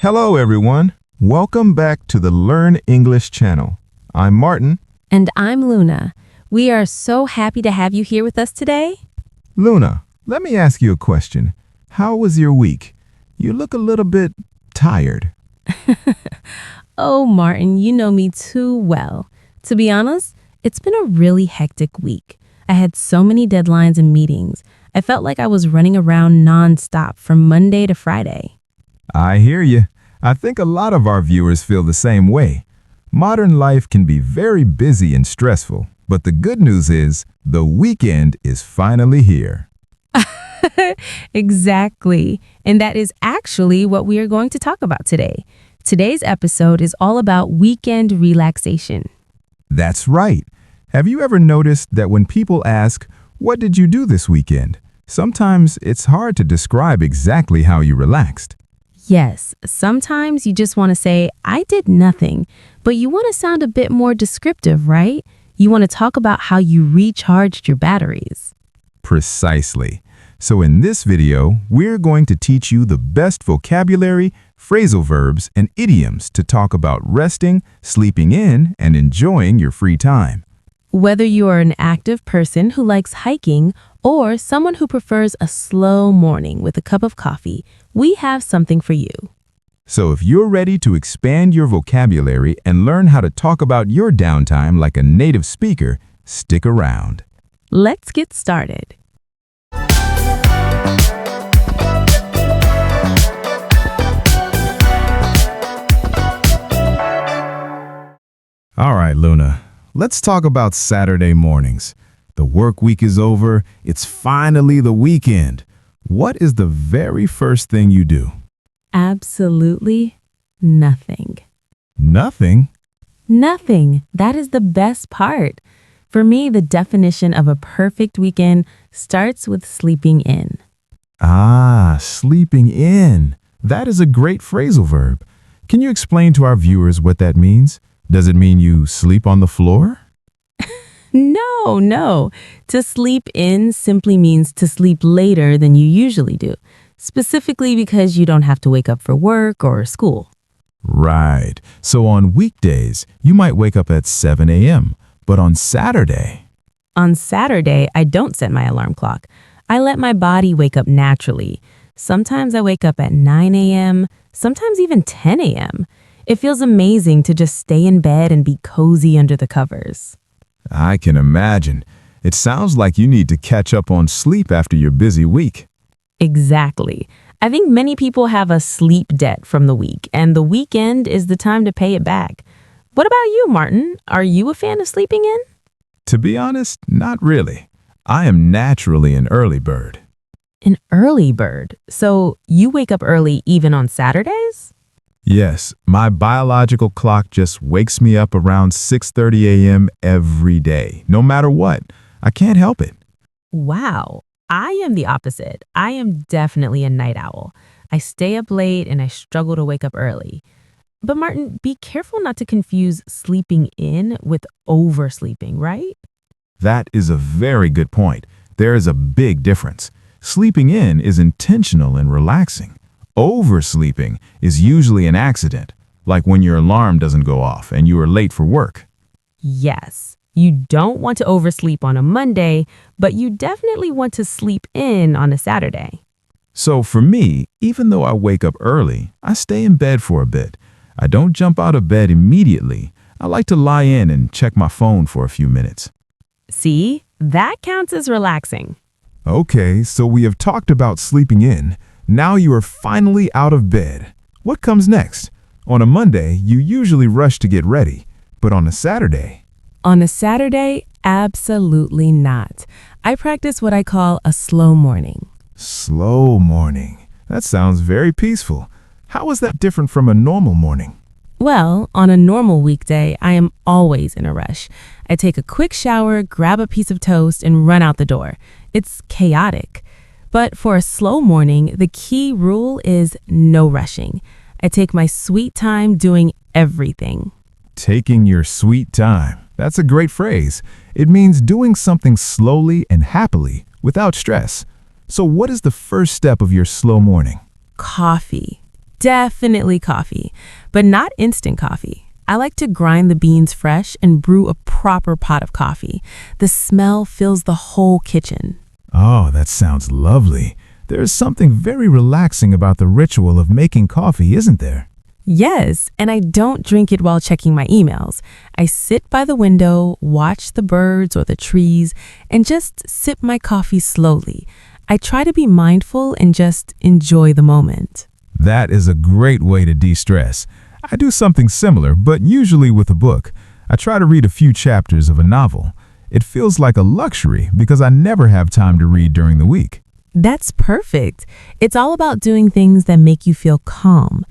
Hello, everyone. Welcome back to the Learn English channel. I'm Martin. And I'm Luna. We are so happy to have you here with us today. Luna, let me ask you a question. How was your week? You look a little bit tired. Oh, Martin, you know me too well. To be honest, it's been a really hectic week. I had so many deadlines and meetings. I felt like I was running around nonstop from Monday to Friday. I hear you. I think a lot of our viewers feel the same way. Modern life can be very busy and stressful, but the good news is the weekend is finally here. Exactly. And that is actually what we are going to talk about today. Today's episode is all about weekend relaxation. That's right. Have you ever noticed that when people ask, "What did you do this weekend?" Sometimes it's hard to describe exactly how you relaxed. Yes, sometimes you just want to say, I did nothing, but you want to sound a bit more descriptive, right? You want to talk about how you recharged your batteries. Precisely. So in this video, we're going to teach you the best vocabulary, phrasal verbs, and idioms to talk about resting, sleeping in, and enjoying your free time. Whether you are an active person who likes hiking or someone who prefers a slow morning with a cup of coffee, we have something for you. So if you're ready to expand your vocabulary and learn how to talk about your downtime like a native speaker, stick around. Let's get started. All right, Luna, let's talk about Saturday mornings. The work week is over. It's finally the weekend. What is the very first thing you do? Absolutely nothing. Nothing? Nothing. That is the best part. For me, the definition of a perfect weekend starts with sleeping in. Ah, sleeping in. That is a great phrasal verb. Can you explain to our viewers what that means? Does it mean you sleep on the floor? No. To sleep in simply means to sleep later than you usually do, specifically because you don't have to wake up for work or school. Right. So on weekdays, you might wake up at 7 a.m., but on Saturday... On Saturday, I don't set my alarm clock. I let my body wake up naturally. Sometimes I wake up at 9 a.m., sometimes even 10 a.m. It feels amazing to just stay in bed and be cozy under the covers. I can imagine. It sounds like you need to catch up on sleep after your busy week. Exactly. I think many people have a sleep debt from the week, and the weekend is the time to pay it back. What about you, Martin? Are you a fan of sleeping in? To be honest, not really. I am naturally an early bird. An early bird. So you wake up early even on Saturdays? Yes, my biological clock just wakes me up around 6:30 a.m. every day, no matter what. I can't help it. Wow. I am the opposite. I am definitely a night owl. I stay up late and I struggle to wake up early. But Martin, be careful not to confuse sleeping in with oversleeping, right? That is a very good point. There is a big difference. Sleeping in is intentional and relaxing. Oversleeping is usually an accident, like when your alarm doesn't go off and you are late for work. Yes. You don't want to oversleep on a Monday, but you definitely want to sleep in on a Saturday. So for me, even though I wake up early, I stay in bed for a bit. I don't jump out of bed immediately. I like to lie in and check my phone for a few minutes. See, that counts as relaxing. Okay, so we have talked about sleeping in. Now you are finally out of bed. What comes next? On a Monday, you usually rush to get ready, but on a Saturday... On a Saturday, absolutely not. I practice what I call a slow morning. Slow morning. That sounds very peaceful. How is that different from a normal morning? Well, on a normal weekday, I am always in a rush. I take a quick shower, grab a piece of toast, and run out the door. It's chaotic. But for a slow morning, the key rule is no rushing. I take my sweet time doing everything. Taking your sweet time. That's a great phrase. It means doing something slowly and happily without stress. So what is the first step of your slow morning? Coffee. Definitely coffee, but not instant coffee. I like to grind the beans fresh and brew a proper pot of coffee. The smell fills the whole kitchen. Oh, that sounds lovely. There's something very relaxing about the ritual of making coffee, isn't there? Yes, and I don't drink it while checking my emails. I sit by the window, watch the birds or the trees, and just sip my coffee slowly. I try to be mindful and just enjoy the moment. That is a great way to de-stress. I do something similar, but usually with a book. I try to read a few chapters of a novel. It feels like a luxury because I never have time to read during the week. That's perfect. It's all about doing things that make you feel calm.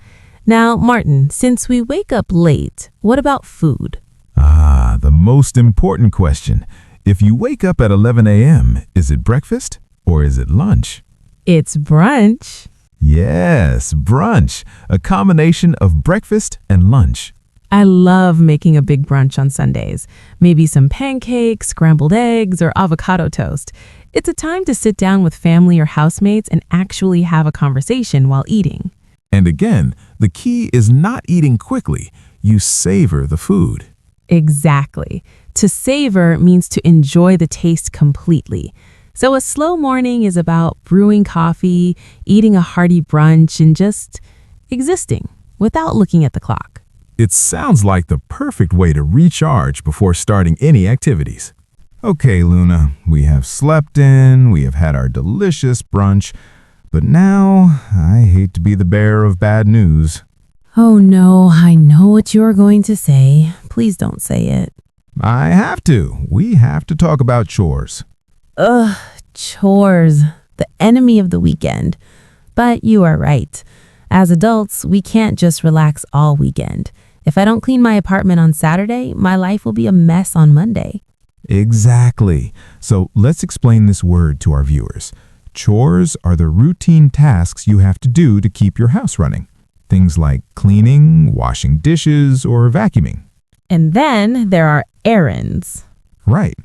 Now, Martin, since we wake up late, what about food? Ah, the most important question. If you wake up at 11 a.m., is it breakfast or is it lunch? It's brunch. Yes, brunch, a combination of breakfast and lunch. I love making a big brunch on Sundays. Maybe some pancakes, scrambled eggs, or avocado toast. It's a time to sit down with family or housemates and actually have a conversation while eating. And again, the key is not eating quickly. You savor the food. Exactly. To savor means to enjoy the taste completely. So a slow morning is about brewing coffee, eating a hearty brunch, and just existing without looking at the clock. It sounds like the perfect way to recharge before starting any activities. Okay, Luna, we have slept in, we have had our delicious brunch, but now I hate to be the bearer of bad news. Oh no, I know what you're going to say. Please don't say it. I have to. We have to talk about chores. Ugh, chores, the enemy of the weekend. But you are right. As adults, we can't just relax all weekend. If I don't clean my apartment on Saturday, my life will be a mess on Monday. Exactly. So let's explain this word to our viewers. Chores are the routine tasks you have to do to keep your house running. Things like cleaning, washing dishes, or vacuuming. And then there are errands. Right.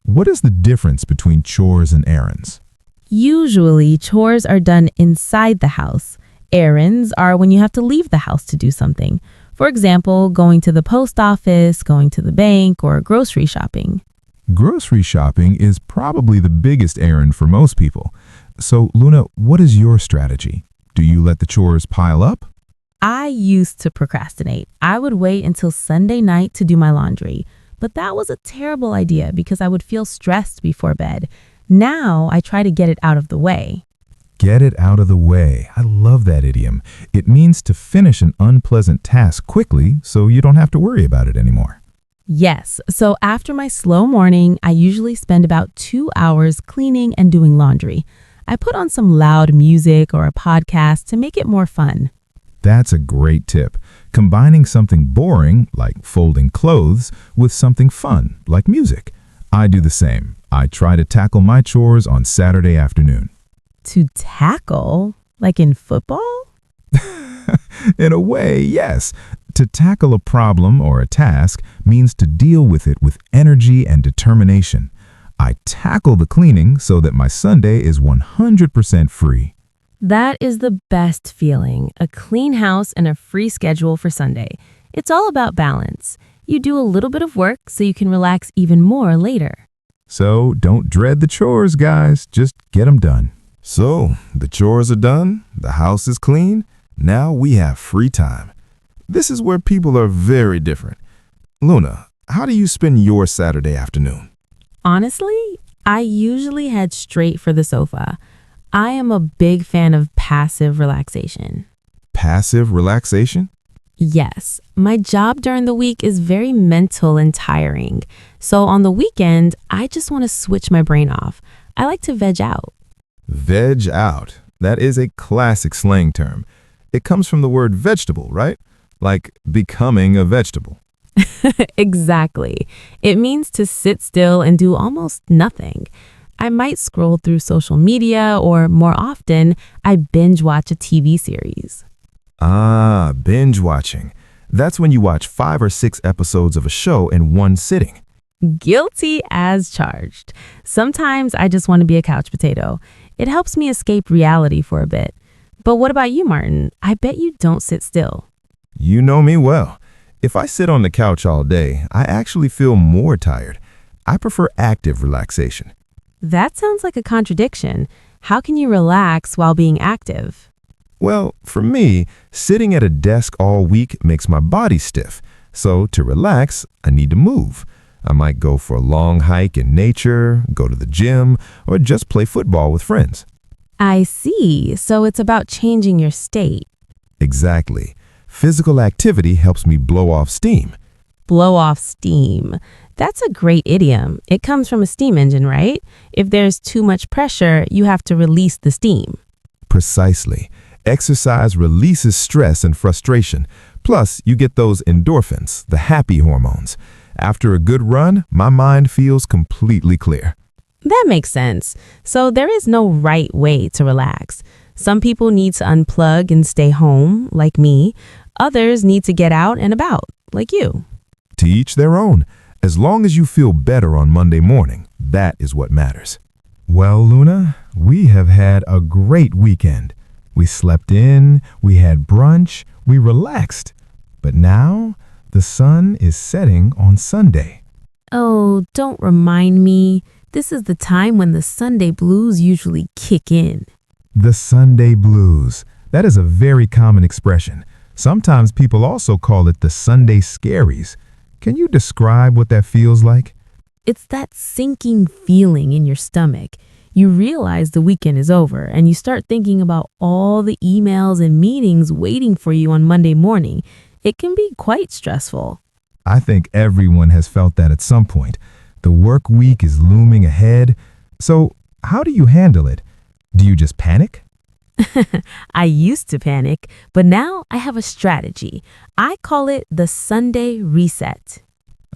What is the difference between chores and errands? Usually, chores are done inside the house. Errands are when you have to leave the house to do something. For example, going to the post office, going to the bank, or grocery shopping. Grocery shopping is probably the biggest errand for most people. So, Luna, what is your strategy? Do you let the chores pile up? I used to procrastinate. I would wait until Sunday night to do my laundry. But that was a terrible idea because I would feel stressed before bed. Now I try to get it out of the way. Get it out of the way. I love that idiom. It means to finish an unpleasant task quickly so you don't have to worry about it anymore. Yes, so after my slow morning, I usually spend about 2 hours cleaning and doing laundry. I put on some loud music or a podcast to make it more fun. That's a great tip. Combining something boring, like folding clothes, with something fun, like music. I do the same. I try to tackle my chores on Saturday afternoon. To tackle? Like in football? In a way, yes. To tackle a problem or a task means to deal with it with energy and determination. I tackle the cleaning so that my Sunday is 100% free. That is the best feeling, a clean house and a free schedule for Sunday. It's all about balance. You do a little bit of work so you can relax even more later. So don't dread the chores, guys. Just get them done. So, the chores are done, the house is clean, now we have free time. This is where people are very different. Luna, how do you spend your Saturday afternoon? Honestly, I usually head straight for the sofa. I am a big fan of passive relaxation. Passive relaxation? Yes, my job during the week is very mental and tiring. So on the weekend, I just want to switch my brain off. I like to veg out. Veg out. That is a classic slang term. It comes from the word vegetable, right? Like becoming a vegetable. Exactly. It means to sit still and do almost nothing. I might scroll through social media, or more often, I binge watch a TV series. Ah, binge watching. That's when you watch 5 or 6 episodes of a show in one sitting. Guilty as charged. Sometimes I just want to be a couch potato. It helps me escape reality for a bit. But what about you, Martin? I bet you don't sit still. You know me well. If I sit on the couch all day, I actually feel more tired. I prefer active relaxation. That sounds like a contradiction. How can you relax while being active? Well, for me, sitting at a desk all week makes my body stiff. So to relax, I need to move. I might go for a long hike in nature, go to the gym, or just play football with friends. I see. So it's about changing your state. Exactly. Physical activity helps me blow off steam. Blow off steam. That's a great idiom. It comes from a steam engine, right? If there's too much pressure, you have to release the steam. Precisely. Exercise releases stress and frustration. Plus, you get those endorphins, the happy hormones. After a good run, my mind feels completely clear. That makes sense. So there is no right way to relax. Some people need to unplug and stay home, like me. Others need to get out and about, like you. To each their own. As long as you feel better on Monday morning, that is what matters. Well, Luna, we have had a great weekend. We slept in, we had brunch, we relaxed. But now, the sun is setting on Sunday. Oh, don't remind me. This is the time when the Sunday blues usually kick in. The Sunday blues. That is a very common expression. Sometimes people also call it the Sunday scaries. Can you describe what that feels like? It's that sinking feeling in your stomach. You realize the weekend is over and you start thinking about all the emails and meetings waiting for you on Monday morning. It can be quite stressful. I think everyone has felt that at some point. The work week is looming ahead. So, how do you handle it? Do you just panic? I used to panic, but now I have a strategy. I call it the Sunday reset.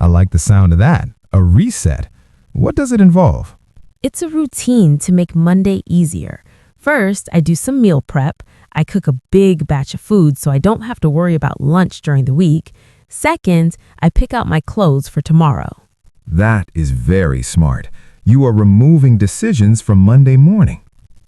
I like the sound of that. A reset. What does it involve? It's a routine to make Monday easier. First, I do some meal prep. I cook a big batch of food so I don't have to worry about lunch during the week. Second, I pick out my clothes for tomorrow. That is very smart. You are removing decisions from Monday morning.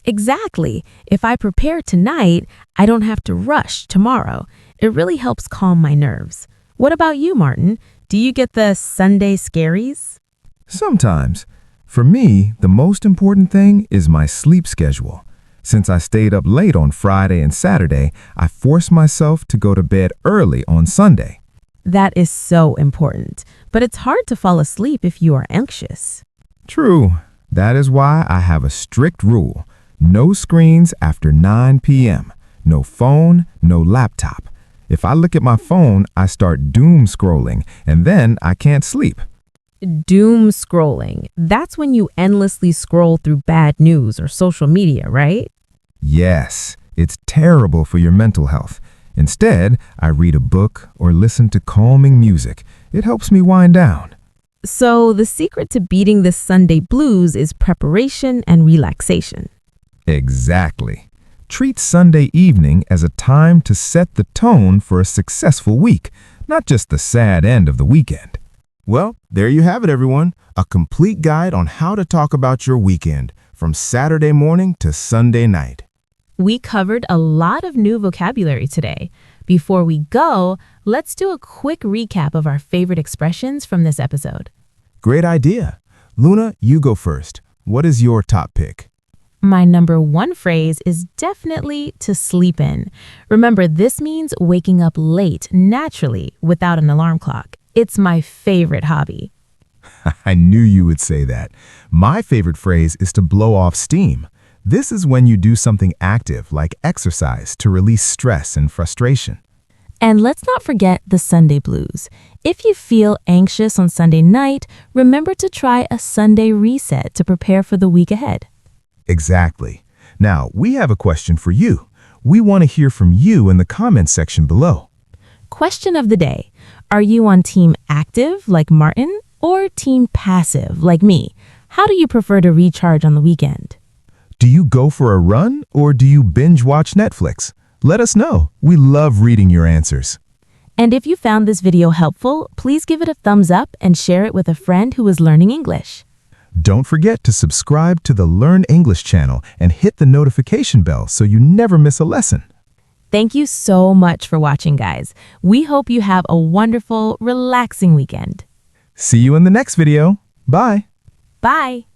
Exactly. If I prepare tonight, I don't have to rush tomorrow. It really helps calm my nerves. What about you, Martin? Do you get the Sunday scaries? Sometimes. For me, the most important thing is my sleep schedule. Since I stayed up late on Friday and Saturday, I force myself to go to bed early on Sunday. That is so important. But it's hard to fall asleep if you are anxious. True. That is why I have a strict rule. No screens after 9 p.m. No phone, no laptop. If I look at my phone, I start doom scrolling, and then I can't sleep. Doom scrolling. That's when you endlessly scroll through bad news or social media, right? Yes, it's terrible for your mental health. Instead, I read a book or listen to calming music. It helps me wind down. So the secret to beating the Sunday blues is preparation and relaxation. Exactly. Treat Sunday evening as a time to set the tone for a successful week, not just the sad end of the weekend. Well, there you have it, everyone. A complete guide on how to talk about your weekend from Saturday morning to Sunday night. We covered a lot of new vocabulary today. Before we go, let's do a quick recap of our favorite expressions from this episode. Great idea. Luna, you go first. What is your top pick? My number one phrase is definitely to sleep in. Remember, this means waking up late, naturally, without an alarm clock. It's my favorite hobby. I knew you would say that. My favorite phrase is to blow off steam. This is when you do something active like exercise to release stress and frustration. And let's not forget the Sunday blues. If you feel anxious on Sunday night, remember to try a Sunday reset to prepare for the week ahead. Exactly. Now, we have a question for you. We want to hear from you in the comments section below. Question of the day. Are you on team active, like Martin, or team passive, like me? How do you prefer to recharge on the weekend? Do you go for a run or do you binge watch Netflix? Let us know. We love reading your answers. And if you found this video helpful, please give it a thumbs up and share it with a friend who is learning English. Don't forget to subscribe to the Learn English channel and hit the notification bell so you never miss a lesson. Thank you so much for watching, guys. We hope you have a wonderful, relaxing weekend. See you in the next video. Bye. Bye.